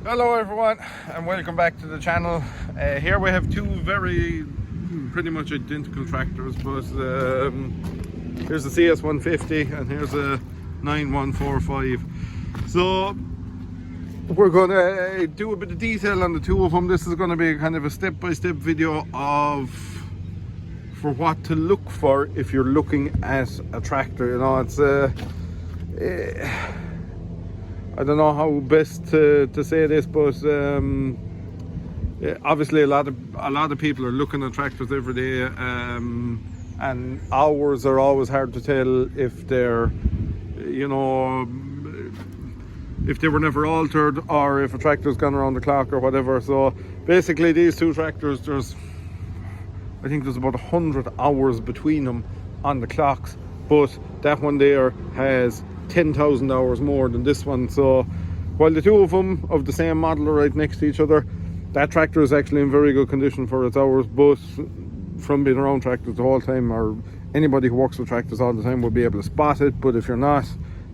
Hello everyone and welcome back to the channel. Here we have two pretty much identical tractors, but here's a CS150 and here's a 9145. So we're going to do a bit of detail on the two of them. This is going to be kind of a step-by-step video for what to look for if you're looking at a tractor. You know, it's I don't know how best to say this, but obviously a lot of people are looking at tractors every day, and hours are always hard to tell if they're, you know, if they were never altered or if a tractor's gone around the clock or whatever. So basically these two tractors, I think there's about 100 hours between them on the clocks, but that one there has 10,000 hours more than this one. So while the two of them of the same model are right next to each other, that tractor is actually in very good condition for its hours. But from being around tractors the whole time, or anybody who works with tractors all the time will be able to spot it. But if you're not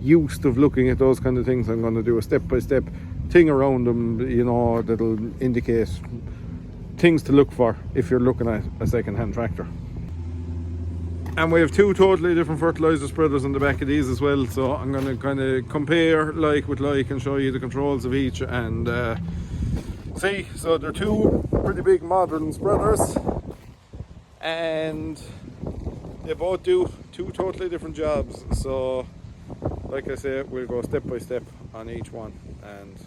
used to looking at those kind of things, I'm going to do a step-by-step thing around them, you know, that'll indicate things to look for if you're looking at a second-hand tractor. And we have two totally different fertilizer spreaders on the back of these as well, so I'm going to kind of compare like with like and show you the controls of each and see. So they're two pretty big modern spreaders and they both do two totally different jobs. So like I say, we'll go step by step on each one and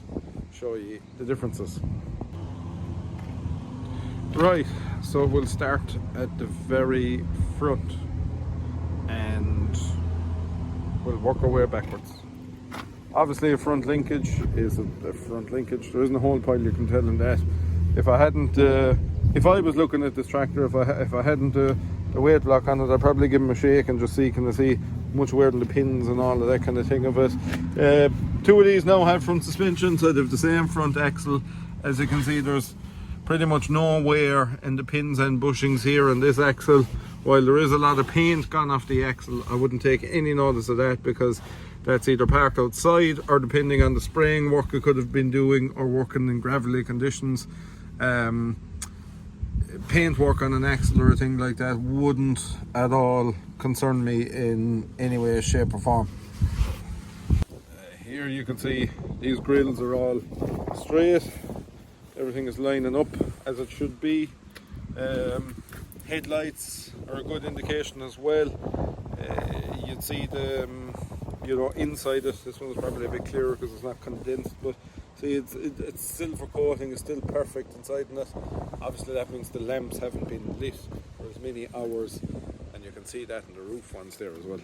show you the differences. Right, so we'll start at the very front and we'll work our way backwards. Obviously a front linkage is a front linkage. There isn't a whole pile you can tell in that. If I was looking at this tractor, if I hadn't the weight block on it, I'd probably give him a shake and just see, can I see much wear in the pins and all of that kind of thing of it. Two of these now have front suspension, so they have the same front axle. As you can see, there's pretty much no wear in the pins and bushings here on this axle. While there is a lot of paint gone off the axle, I wouldn't take any notice of that because that's either parked outside or, depending on the spraying work it could have been doing or working in gravelly conditions, paint work on an axle or a thing like that wouldn't at all concern me in any way, shape or form. Here you can see these grills are all straight. Everything is lining up as it should be. Headlights are a good indication as well. You'd see the you know, inside it. This one is probably a bit clearer because it's not condensed, but see it's silver coating is still perfect inside in it. Obviously that means the lamps haven't been lit for as many hours, and you can see that in the roof ones there as well.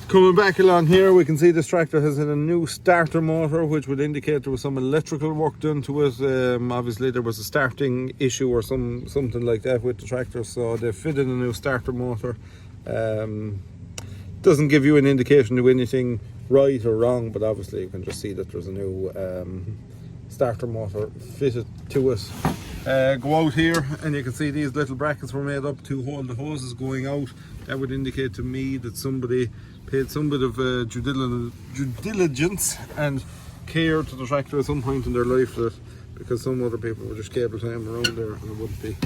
Coming back along here, we can see this tractor has a new starter motor, which would indicate there was some electrical work done to it. Obviously there was a starting issue or something like that with the tractor, so they fitted a new starter motor. Doesn't give you an indication of anything right or wrong, but obviously you can just see that there's a new starter motor fitted to it. Go out here and you can see these little brackets were made up to hold the hoses going out. That would indicate to me that somebody paid some bit of due diligence and care to the tractor at some point in their life, that because some other people would just cable time around there and it wouldn't be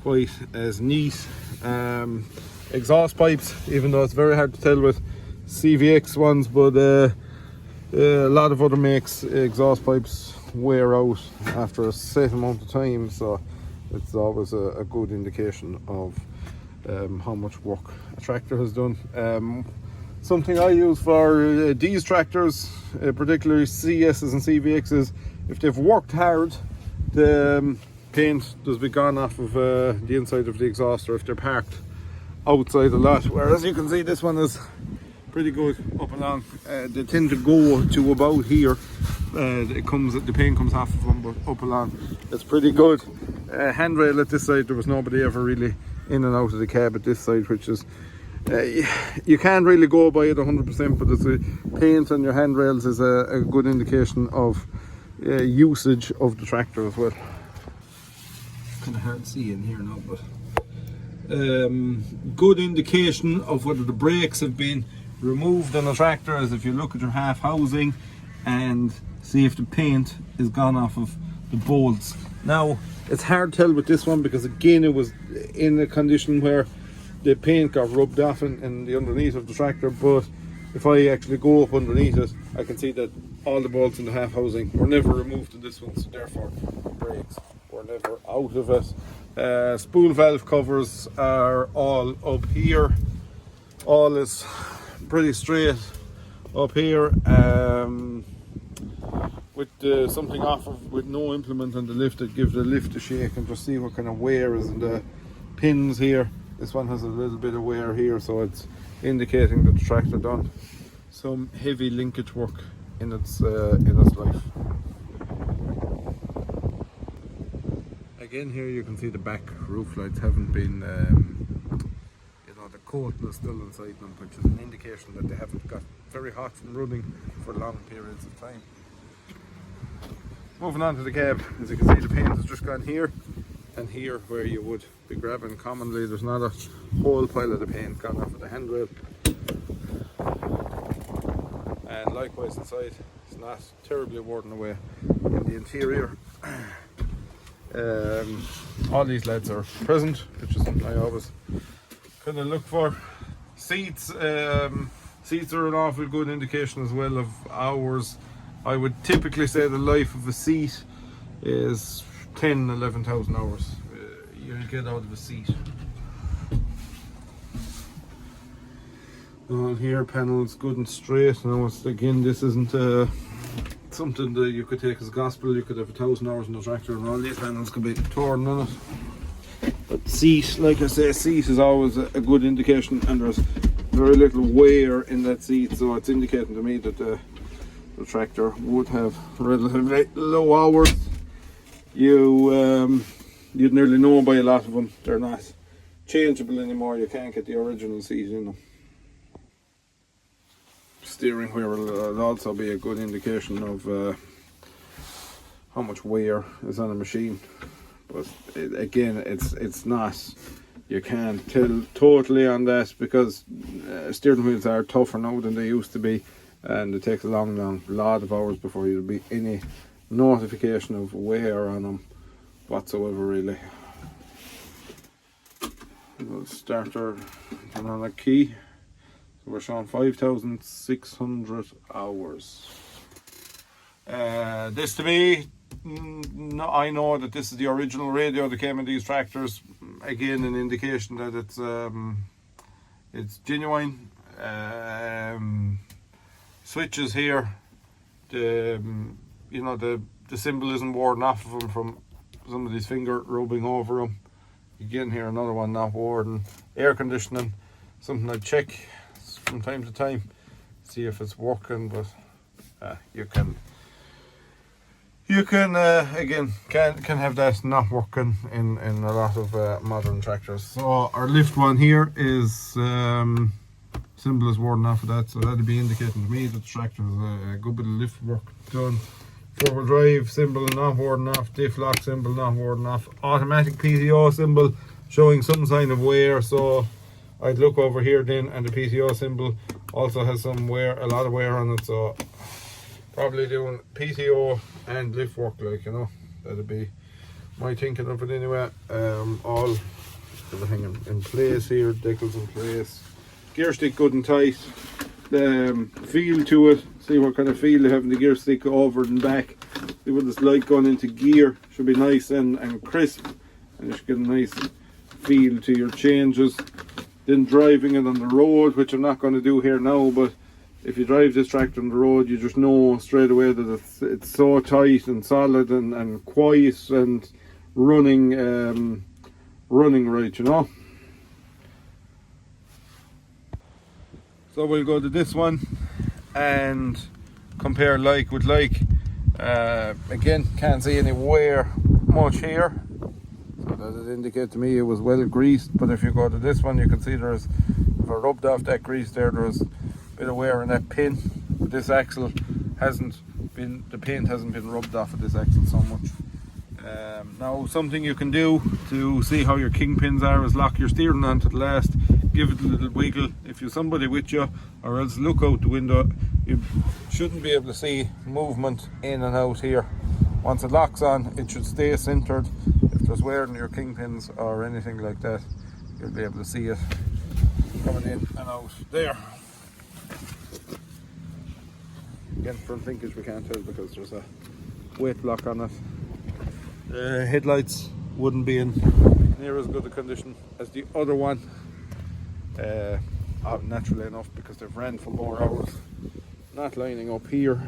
quite as neat. Exhaust pipes, even though it's very hard to tell with CVX ones, but a lot of other makes exhaust pipes wear out after a set amount of time, so it's always a good indication of how much work a tractor has done. Something I use for these tractors, particularly CSs and CVXs, if they've worked hard, the paint does be gone off of the inside of the exhaust, or if they're parked outside a lot. Whereas you can see this one is pretty good up and along. They tend to go to about here. The paint comes off of them, but up along it's pretty good. Handrail at this side, there was nobody ever really in and out of the cab at this side, which is you can't really go by it 100%, but it's a paint on your handrails is a good indication of usage of the tractor as well. Kind of hard to see in here now, but good indication of whether the brakes have been removed on a tractor is if you look at your half housing and see if the paint is gone off of the bolts. Now it's hard to tell with this one because again it was in a condition where the paint got rubbed off in the underneath of the tractor, but if I actually go up underneath it, I can see that all the bolts in the half housing were never removed in this one, so therefore the brakes were never out of it. Spool valve covers are all up here. All is pretty straight up here. With something off of, with no implement on the lift, that gives the lift a shake and just see what kind of wear is in the pins here. This one has a little bit of wear here, so it's indicating that the tractor done some heavy linkage work in its life. Again, here you can see the back roof lights haven't been, the coating is still inside them, which is an indication that they haven't got very hot from running for long periods of time. Moving on to the cab, as you can see the paint has just gone here and here where you would be grabbing commonly. There's not a whole pile of the paint gone off of the handrail. And likewise inside, it's not terribly worn away in the interior. All these LEDs are present, which is something I always kind of look for. Seats are an awful good indication as well of hours. I would typically say the life of a seat is 11,000 hours you'll get out of a seat. On here, panels good and straight. Now, again, this isn't something that you could take as gospel. You could have 1,000 hours in the tractor and all these panels could be torn on it. But seat, like I say, seat is always a good indication, and there's very little wear in that seat, so it's indicating to me that the tractor would have relatively low hours. You'd nearly know by a lot of them they're not changeable anymore. You can't get the original seat in them. Steering wheel will also be a good indication of how much wear is on a machine, but again, it's not, you can't tell totally on that because steering wheels are tougher now than they used to be, and it takes a long lot of hours before there'll be any notification of wear on them whatsoever, really. We'll starter turn on a key. So we're showing 5,600 hours. This to me, I know that this is the original radio that came in these tractors. Again, an indication that it's genuine. Switches here, the symbol isn't worn off of them from somebody's finger rubbing over them. Again, here another one not worn. Air conditioning, something I check from time to time, see if it's working, but you can again can have that not working in a lot of modern tractors. So our lift one here is symbol is worn off of that, so that'll be indicating to me that the tractor has a good bit of lift work done. Forward drive symbol not worn off, diff lock symbol not worn off, automatic PTO symbol showing some sign of wear, so I'd look over here then, and the PTO symbol also has some wear, a lot of wear on it, so probably doing PTO and lift work, that'd be my thinking of it anyway. Everything in place here, decals in place, gear stick good and tight. Feel to it, see what kind of feel they have in the gear stick over and back, see what it's like going into gear. Should be nice and crisp, and you should get a nice feel to your changes. Then driving it on the road, which I'm not going to do here now, but if you drive this tractor on the road, you just know straight away that it's so tight and solid and quiet and running right, So we'll go to this one and compare like with like. Again, can't see any wear much here, so that would indicate to me it was well greased. But if you go to this one, you can see there's, if I rubbed off that grease there's a bit of wear in that pin. This axle the paint hasn't been rubbed off of this axle so much. Now, something you can do to see how your kingpins are is lock your steering onto the last, give it a little wiggle. If you're somebody with you, or else look out the window, you Shouldn't be able to see movement in and out here. Once it locks on, it should stay centered. If there's wear in your kingpins or anything like that, you'll be able to see it coming in and out there. Again, front linkage we can't tell because there's a weight block on it. The headlights wouldn't be in near as good a condition as the other one, naturally enough, because they've ran for more hours. Not lining up here.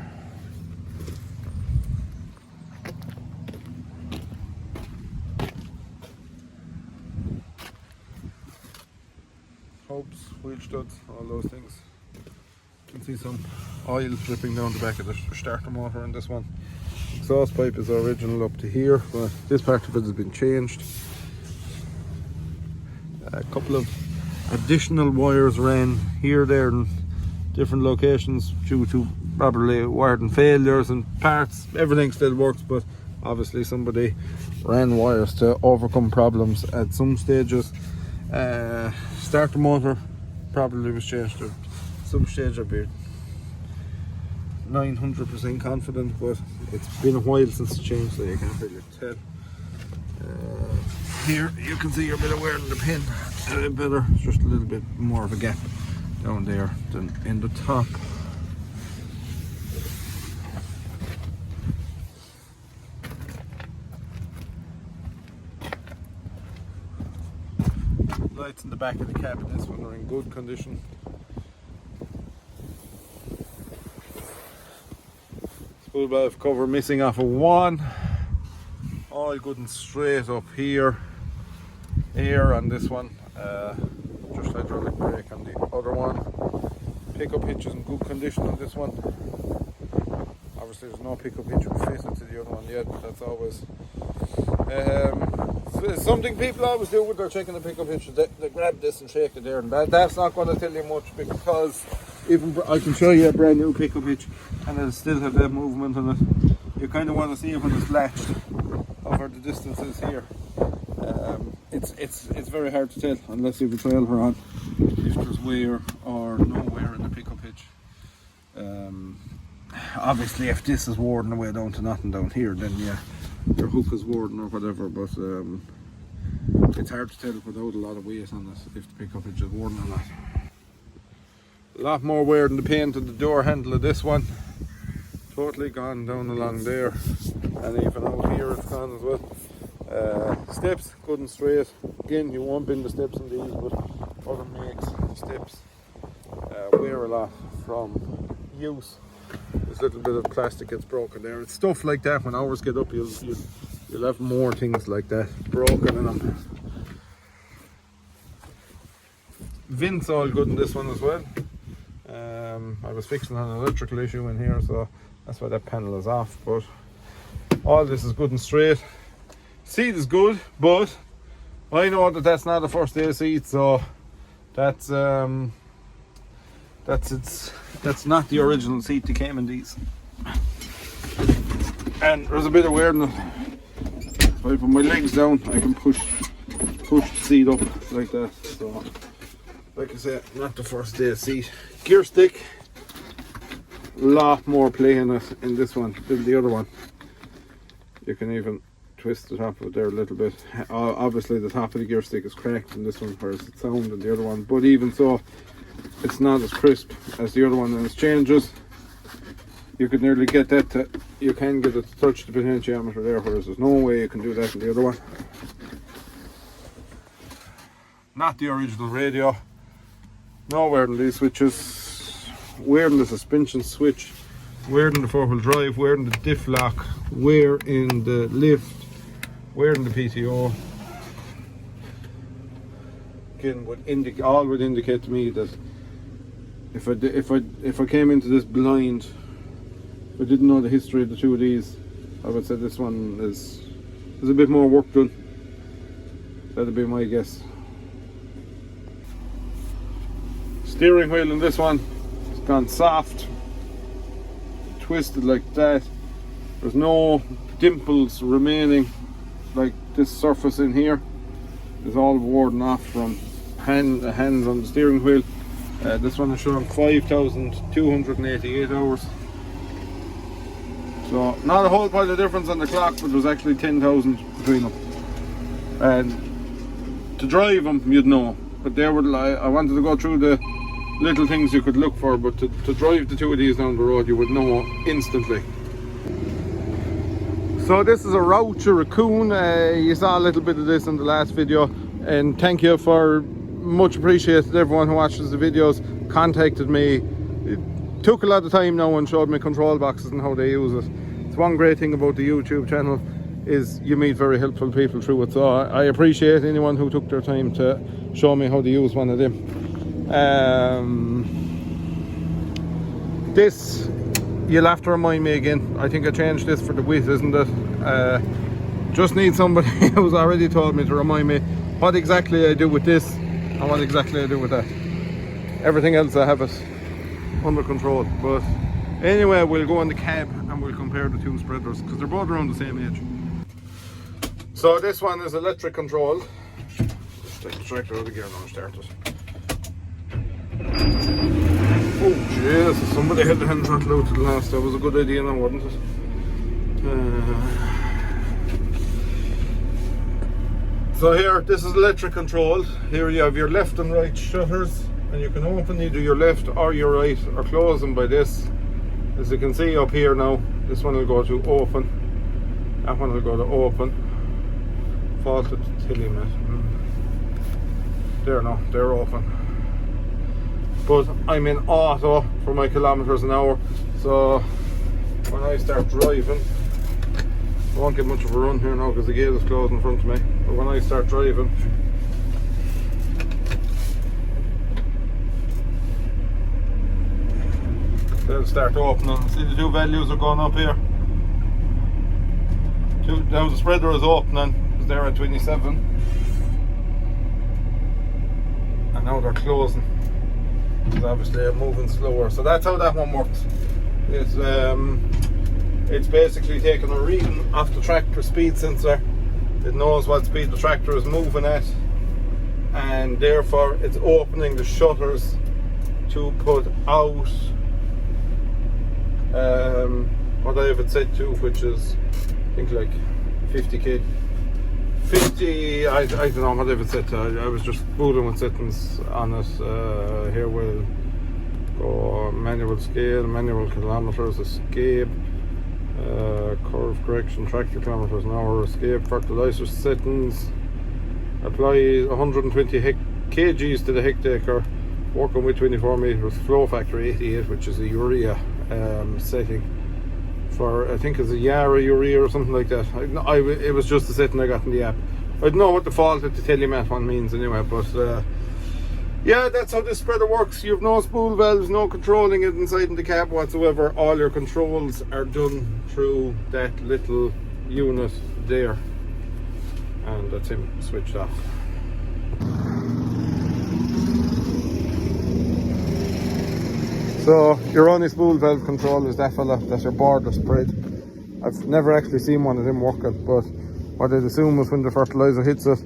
Hubs, wheel studs, all those things. You can see some oil dripping down the back of the starter motor in this one. Exhaust pipe is original up to here, but this part of it has been changed. A couple of additional wires ran here, there, and different locations due to probably wiring failures and parts. Everything still works, but obviously somebody ran wires to overcome problems at some stages. Starter motor probably was changed at some stage. I'd be 900% confident, but it's been a while since it's changed, so you can't really tell. Here you can see a bit of wear in the pin, a bit better, just a little bit more of a gap down there than in the top. Lights in the back of the cab in this one are in good condition. Spool valve cover missing off of one. All good and straight up here. Air on this one. Just hydraulic brake on the other one. Pickup hitch is in good condition on this one. Obviously there's no pickup hitch fitted to the other one yet, but that's always something people always do when they're checking the pickup hitch. They grab this and shake it there, and that's not going to tell you much, because even I can show you a brand new pickup hitch and it'll still have that movement on it. You kind of want to see it when it's latched over the distances here. It's very hard to tell unless you have a trailer on if there's wear or no wear in the pickup hitch. Obviously if this is worn away down to nothing down here, then yeah, your hook is worn or whatever, but it's hard to tell without a lot of weight on it if the pickup hitch is worn or not. A lot more wear in the paint on the door handle of this one. Totally gone down along there, and even out here it's gone as well. Steps good and straight. Again, you won't bend the steps in these, but other makes steps wear a lot from use. This little bit of plastic gets broken there. It's stuff like that. When hours get up, you'll have more things like that broken in them. Vents all good in this one as well. I was fixing an electrical issue in here, so that's why that panel is off, but all this is good and straight. Seat is good, but I know that that's not a first day seat, so that's not the original seat that came in these. And there's a bit of wear in it. If I put my legs down, I can push the seat up like that. So, like I said, not the first day seat. Gear stick, a lot more play in it in this one than the other one. You can even twist the top of it there a little bit. Obviously the top of the gear stick is cracked in this one, whereas it's sound in the other one, but even so, it's not as crisp as the other one, and its changes, you could nearly get that to, you can get it to touch the potentiometer there, whereas there's no way you can do that in the other one. Not the original radio. Nowhere in these switches. Wear in the suspension switch, wear in the 4-wheel drive, wear in the diff lock, wear in the lift, wear in the PTO. Again, all would indicate to me that if I came into this blind, if I didn't know the history of the two of these, I would say this one is a bit more work done. That'd be my guess. Steering wheel in this one, it's gone soft, twisted like that. There's no dimples remaining like this surface in here. It's all worn off from hands on the steering wheel. This one is showing 5,288 hours. So not a whole pile of difference on the clock, but there's actually 10,000 between them. And to drive them, you'd know. But they were like, I wanted to go through the little things you could look for, but to drive the two of these down the road, you would know instantly. So this is a Roucher Raccoon. You saw a little bit of this in the last video, and thank you for, much appreciated, everyone who watches the videos, contacted me. It took a lot of time now and showed me control boxes and how they use it. It's one great thing about the YouTube channel is you meet very helpful people through it. So I appreciate anyone who took their time to show me how to use one of them. This, you'll have to remind me again. I think I changed this for the width, isn't it? Just need somebody who's already told me to remind me what exactly I do with this and what exactly I do with that. Everything else I have it under control. But anyway, we'll go on the cab and we'll compare the two spreaders because they're both around the same age. So this one is electric controlled. Just take the tractor out of gear now and start it. Oh Jesus, somebody had the hand throttle out to the last. That was a good idea now, wasn't it? So here, this is electric controlled. Here you have your left and right shutters, and you can open either your left or your right, or close them by this. As you can see up here now, this one will go to open, that one will go to open. Faulted telemet. There now, they're open. But I'm in auto for my kilometers an hour, so when I start driving, I won't get much of a run here now because the gate is closed in front of me. But when I start driving, they'll start opening. See the two values are going up here. Now the spreader is opening, because they're at 27. And now they're closing. Because obviously they're moving slower. So that's how that one works. It's basically taking a reading off the tractor speed sensor. It knows what speed the tractor is moving at, and therefore it's opening the shutters to put out what I have it set to, which is I think like 50 I don't know what I have it set to. I was just fooling with settings on it. Here we'll go manual scale, manual kilometers, escape, curve correction, tractor kilometers an hour, escape, fertilizer settings, apply 120 kgs to the hectare, working with 24 meters, flow factor 88, which is a urea setting for, I think it's a Yara urea or something like that. It was just the setting I got in the app. I don't know what the fault at the telemat one means anyway, but yeah, that's how this spreader works. You have no spool valves, no controlling it inside in the cab whatsoever. All your controls are done through that little unit there, and that's him switched off. So your only spool valve control is that fella, that's your border spread. I've never actually seen one of them working, but what I'd assume was when the fertilizer hits it,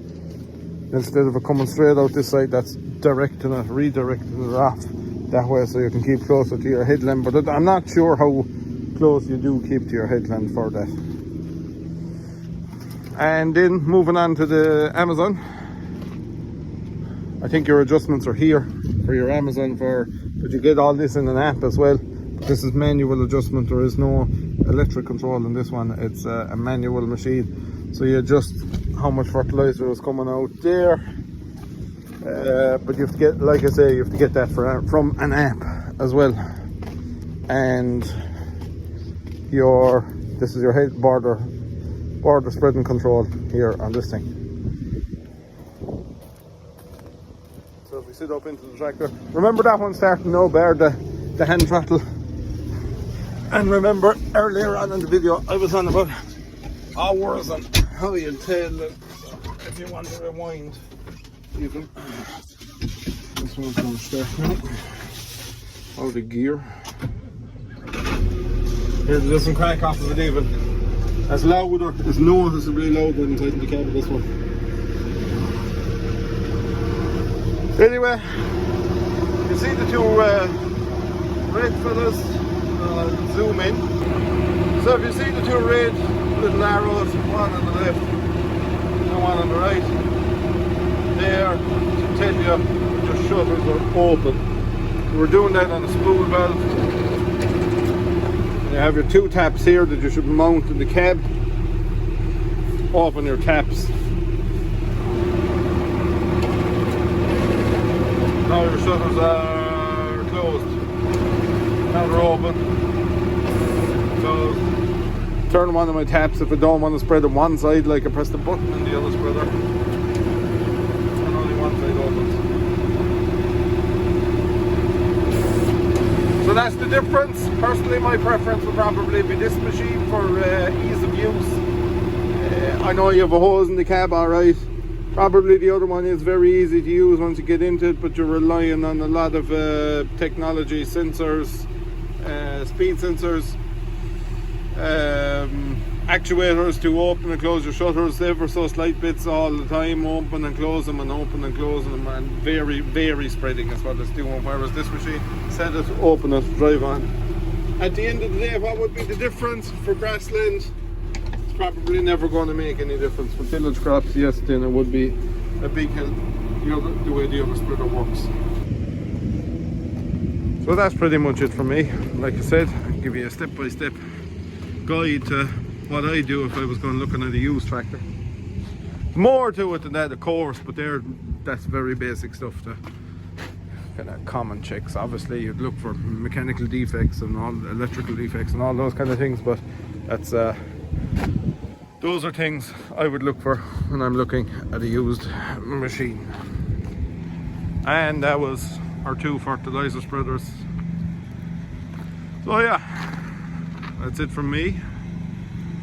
instead of it coming straight out this side, that's directing it, redirecting it off that way so you can keep closer to your headland. But I'm not sure how close you do keep to your headland for that. And then moving on to the Amazon, I think your adjustments are here for your Amazon, but you get all this in an app as well. This is manual adjustment. There is no electric control in this one. It's a manual machine. So you adjust how much fertilizer is coming out there. But you have to get, like I say, you have to get that from an app as well. And this is your head border spreading control here on this thing. So if we sit up into the tractor, remember that one starting now, bear the hand throttle. And remember earlier on in the video I was on about hours on how you tail it. So if you want to rewind, you can. This one's going to start now. Out of gear. Here, there's some crank off of it even. As louder, it's noticeably louder inside the cab of this one. Anyway, you see the two red fellas. Zoom in. So if you see the two red little arrows, one on the left and one on the right, there to tell you your shutters are open. We're doing that on a spool valve. You have your two taps here that you should mount in the cab. Open your taps. Now your shutters are closed. Now they're open. Closed. Turn one of my taps if I don't want to spread on one side, like I press the button and the other spreader. And only one side opens. So that's the difference. Personally, my preference would probably be this machine for ease of use. I know you have a hose in the cab, alright. Probably the other one is very easy to use once you get into it, but you're relying on a lot of technology, sensors, speed sensors, actuators to open and close your shutters ever so slight bits all the time, open and close them and open and close them, and very spreading is what it's doing, whereas this machine, set it, open it, drive on. At the end of the day, what would be the difference for grassland? It's probably never going to make any difference. For tillage crops, yes, then it would be a big help, the way the other spreader works. So that's pretty much it for me. Like I said, I'll give you a step-by-step guide to what I do if I was going looking at a used tractor. More to it than that, of course, but that's very basic stuff. The kind of common checks. Obviously, you'd look for mechanical defects and all electrical defects and all those kind of things, but that's those are things I would look for when I'm looking at a used machine. And that was our two fertilizer spreaders. So yeah, that's it from me.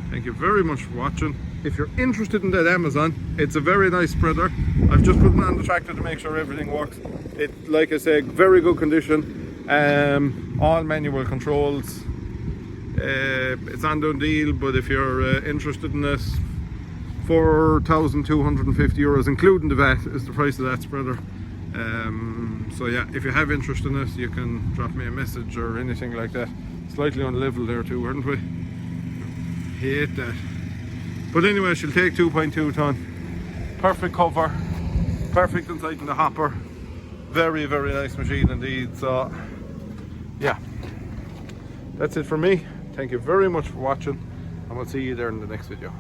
Thank you very much for watching. If you're interested in that Amazon, it's a very nice spreader. I've just put it on the tractor to make sure everything works. It, like I say, very good condition. All manual controls. It's on the deal, but if you're interested in this, 4,250 euros, including the VAT, is the price of that spreader. So yeah, if you have interest in this, you can drop me a message or anything like that. Slightly on level there too, aren't we? Hate that. But anyway, she'll take 2.2 ton. Perfect cover, perfect inside in the hopper. Very nice machine indeed. So yeah, that's it for me. Thank you very much for watching, and we'll see you there in the next video.